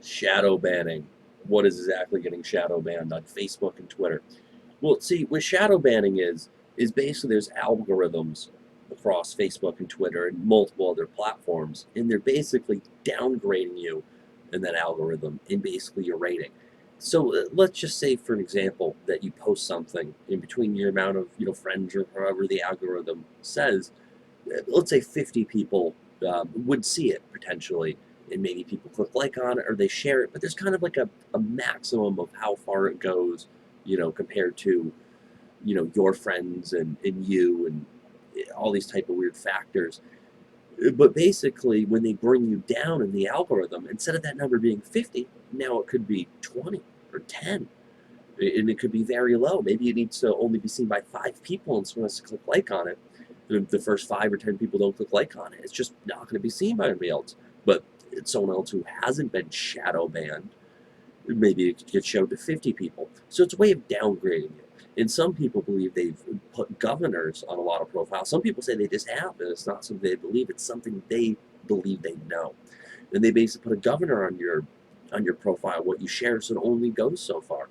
Shadow banning. What is exactly getting shadow banned on Facebook and Twitter? Well, see, what shadow banning is basically there's algorithms across Facebook and Twitter and multiple other platforms, and they're basically downgrading you in that algorithm in basically your rating. So let's just say, for an example, that you post something in between your amount of friends or however the algorithm says. Let's say 50 people would see it potentially, and maybe people click like on it or they share it, but there's kind of like a maximum of how far it goes, compared to your friends and you and all these type of weird factors. But basically, when they bring you down in the algorithm, instead of that number being 50, now it could be 20 or 10, and it could be very low. Maybe it needs to only be seen by 5 people, and someone has to click like on it. The first 5 or 10 people don't click like on it. It's just not going to be seen by anybody else. But it's someone else who hasn't been shadow banned. Maybe it gets showed to 50 people. So it's a way of downgrading you. And some people believe they've put governors on a lot of profiles. Some people say they just have, and it's not something they believe. It's something they believe they know. And they basically put a governor on your profile, what you share, so it only goes so far.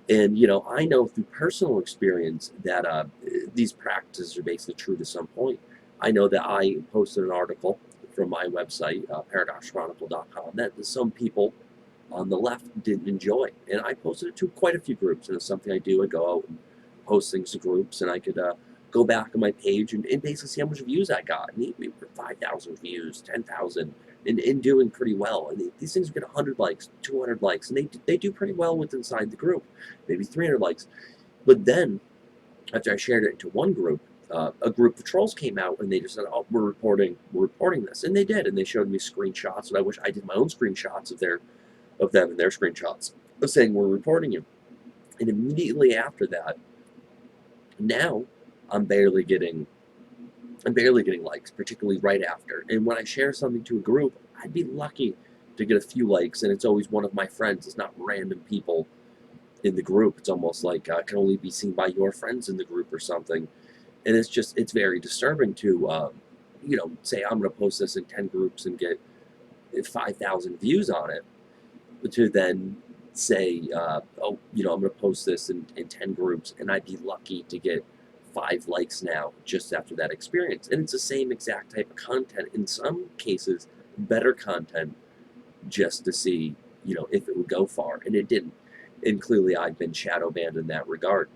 And I know through personal experience that these practices are basically true to some point. I know that I posted an article from my website, paradoxchronicle.com, that some people on the left didn't enjoy, and I posted it to quite a few groups. And it's something I do. I go out and post things to groups, and I could go back on my page and basically see how much views I got. And we were 5,000 views, 10,000, and doing pretty well. And these things get 100 likes, 200 likes, and they do pretty well with inside the group, maybe 300 likes. But then, after I shared it into one group, a group of trolls came out and they just said, "Oh, we're reporting this," and they did, and they showed me screenshots. And I wish I did my own screenshots of them and their screenshots of saying we're reporting you. And immediately after that, now I'm barely getting likes, particularly right after. And when I share something to a group, I'd be lucky to get a few likes, and it's always one of my friends. It's not random people in the group. It's almost like it can only be seen by your friends in the group or something. And it's very disturbing to say I'm going to post this in 10 groups and get 5,000 views on it, to then say, oh, I'm going to post this in 10 groups, and I'd be lucky to get 5 likes now just after that experience. And it's the same exact type of content. In some cases, better content, just to see, if it would go far. And it didn't. And clearly I've been shadow banned in that regard.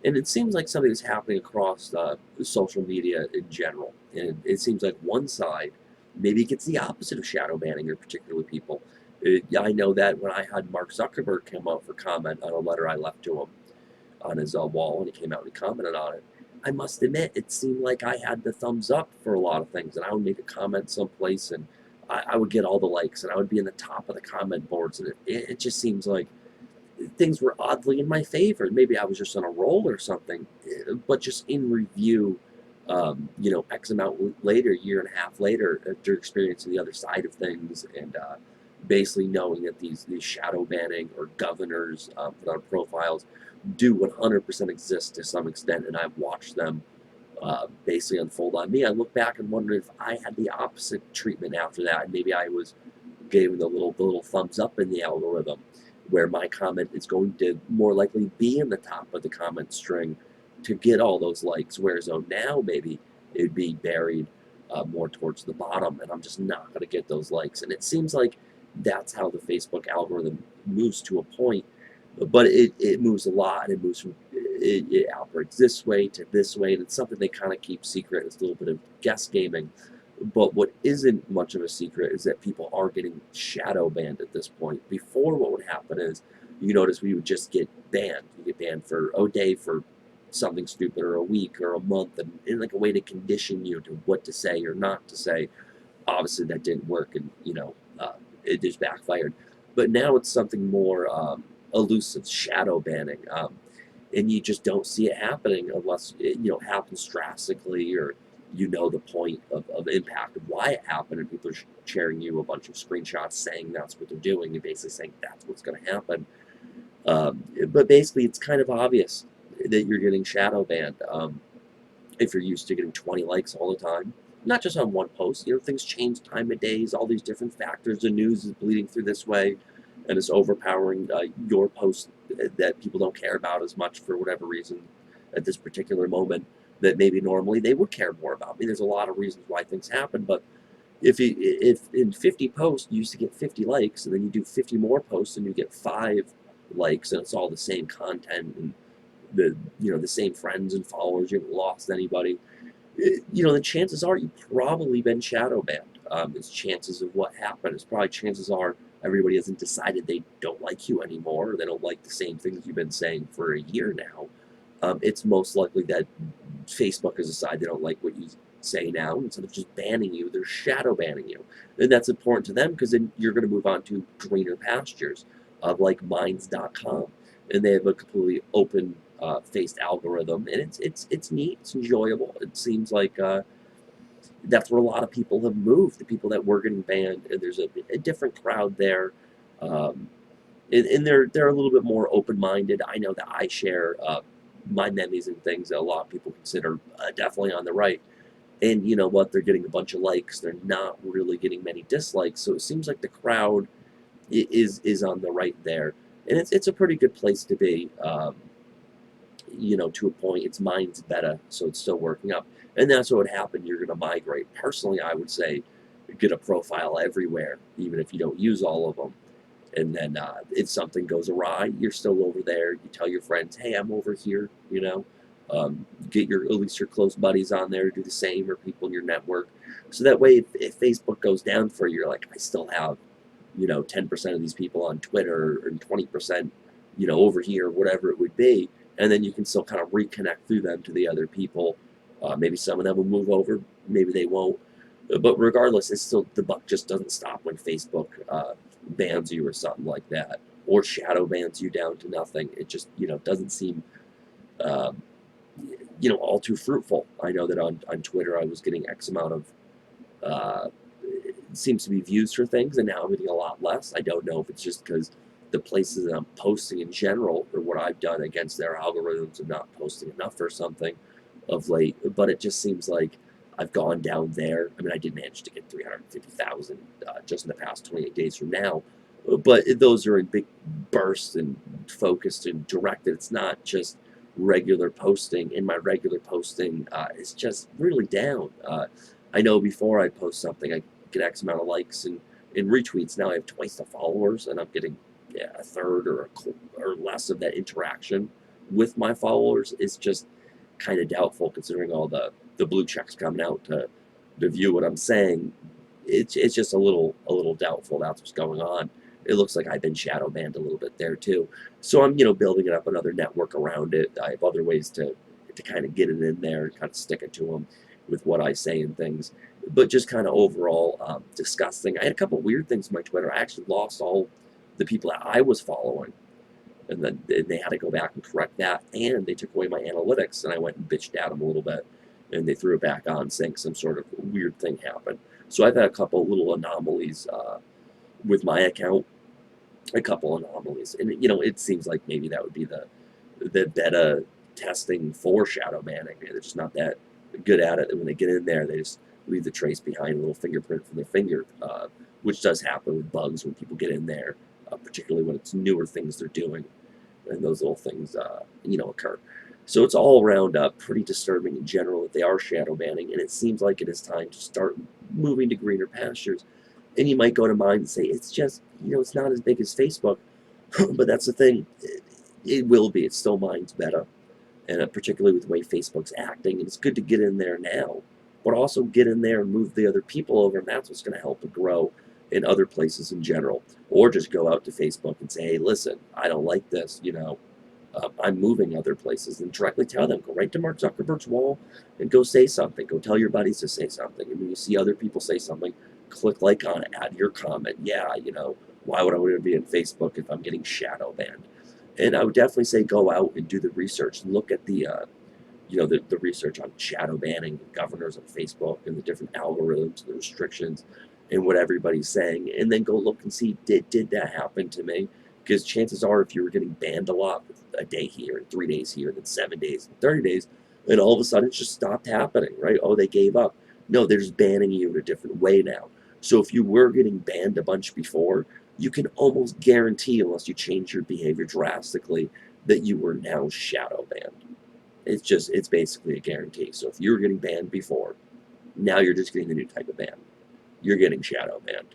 And it seems like something that's happening across social media in general. And it seems like one side maybe gets the opposite of shadow banning or particularly people. I know that when I had Mark Zuckerberg come out for comment on a letter I left to him on his wall, and he came out and commented on it, I must admit it seemed like I had the thumbs up for a lot of things, and I would make a comment someplace, and I would get all the likes, and I would be in the top of the comment boards, and it just seems like things were oddly in my favor. Maybe I was just on a roll or something, but just in review, X amount later, year and a half later, after experiencing the other side of things, and basically knowing that these shadow banning or governors put on profiles do 100% exist to some extent, and I've watched them basically unfold on me. I look back and wonder if I had the opposite treatment after that, and maybe I was gave the little thumbs up in the algorithm, where my comment is going to more likely be in the top of the comment string to get all those likes, whereas now maybe it'd be buried more towards the bottom, and I'm just not going to get those likes. And it seems like that's how the Facebook algorithm moves to a point, but it moves a lot, and it moves from it operates this way to this way, and it's something they kind of keep secret. It's a little bit of guess gaming. But what isn't much of a secret is that people are getting shadow banned at this point. Before, what would happen is, you notice we would just get banned. You get banned for a day for something stupid, or a week, or a month, and in like a way to condition you to what to say or not to say. Obviously, that didn't work, and it just backfired. But now it's something more elusive, shadow banning, and you just don't see it happening unless it happens drastically, or the point of impact of why it happened, and people are sharing you a bunch of screenshots saying that's what they're doing, and basically saying that's what's going to happen. But basically, it's kind of obvious that you're getting shadow banned if you're used to getting 20 likes all the time, not just on one post. Things change, time of days, all these different factors. The news is bleeding through this way, and it's overpowering your post that people don't care about as much for whatever reason at this particular moment that maybe normally they would care more about. I mean, there's a lot of reasons why things happen, but if in 50 posts you used to get 50 likes, and then you do 50 more posts and you get 5 likes, and it's all the same content and the same friends and followers, you haven't lost anybody, the chances are you've probably been shadow banned. It's chances of what happened. It's probably chances are everybody hasn't decided they don't like you anymore, or they don't like the same things you've been saying for a year now. It's most likely that Facebook has decided they don't like what you say now. Instead of just banning you, they're shadow banning you. And that's important to them because then you're going to move on to greener pastures, like Minds.com. And they have a completely open faced algorithm, and it's neat, it's enjoyable. It seems like that's where a lot of people have moved, the people that were getting banned, and there's a different crowd there. Um, and they're a little bit more open-minded. I know that I share my memes and things that a lot of people consider definitely on the right. And you know what? They're getting a bunch of likes. They're not really getting many dislikes. So it seems like the crowd is on the right there, and it's a pretty good place to be. To a point. Its mind's better, so it's still working up. And that's what would happen. You're going to migrate. Personally, I would say get a profile everywhere, even if you don't use all of them. And then if something goes awry, you're still over there. You tell your friends, hey, I'm over here, get at least your close buddies on there to do the same, or people in your network. So that way, if Facebook goes down for you, you're like, I still have, 10% of these people on Twitter, and 20%, over here, whatever it would be. And then you can still kind of reconnect through them to the other people. Maybe some of them will move over, maybe they won't. But regardless, it's still, the buck just doesn't stop when Facebook bans you or something like that, or shadow bans you down to nothing. It just doesn't seem all too fruitful. I know that on Twitter I was getting X amount of it seems to be views for things, and now I'm getting a lot less. I don't know if it's just because the places that I'm posting in general, or what I've done against their algorithms of not posting enough or something of late, but it just seems like I've gone down there. I mean, I did manage to get 350,000 just in the past 28 days from now, but those are in big bursts and focused and directed. It's not just regular posting, and my regular posting is just really down. I know before I post something, I get X amount of likes and retweets. Now I have twice the followers, and I'm getting a third or less of that interaction with my followers. Is just kind of doubtful, considering all the blue checks coming out to view what I'm saying. It's just a little doubtful that's what's going on. It looks like I've been shadow banned a little bit there too. So I'm building it up another network around it. I have other ways to kind of get it in there and kind of stick it to them with what I say and things. But just kind of overall disgusting. I had a couple weird things on my Twitter. I actually lost all the people that I was following, and then they had to go back and correct that, and they took away my analytics, and I went and bitched at them a little bit, and they threw it back on, saying some sort of weird thing happened. So I've had a couple little anomalies with my account, a couple anomalies, and it seems like maybe that would be the beta testing for shadow banning. They're just not that good at it, and when they get in there, they just leave the trace behind, a little fingerprint from their finger, which does happen with bugs when people get in there, particularly when it's newer things they're doing, and those little things, occur. So it's all around pretty disturbing in general that they are shadow banning, and it seems like it is time to start moving to greener pastures. And you might go to mind and say, it's just, it's not as big as Facebook, but that's the thing. It will be. It's still Minds beta, and particularly with the way Facebook's acting. And it's good to get in there now, but also get in there and move the other people over, and that's what's going to help it grow in other places in general. Or just go out to Facebook and say, hey, listen, I don't like this, I'm moving other places, and directly tell them. Go right to Mark Zuckerberg's wall and go say something. Go tell your buddies to say something. And when you see other people say something, click like on it, add your comment. Yeah, why would I want to be on Facebook if I'm getting shadow banned? And I would definitely say go out and do the research. Look at the research on shadow banning, governors on Facebook, and the different algorithms, the restrictions, and what everybody's saying. And then go look and see, did that happen to me? Because chances are, if you were getting banned a lot, a day here, and 3 days here, then 7 days, and 30 days, and all of a sudden it just stopped happening, right? Oh, they gave up. No, they're just banning you in a different way now. So if you were getting banned a bunch before, you can almost guarantee, unless you change your behavior drastically, that you were now shadow banned. It's basically a guarantee. So if you were getting banned before, now you're just getting a new type of ban. You're getting shadow banned.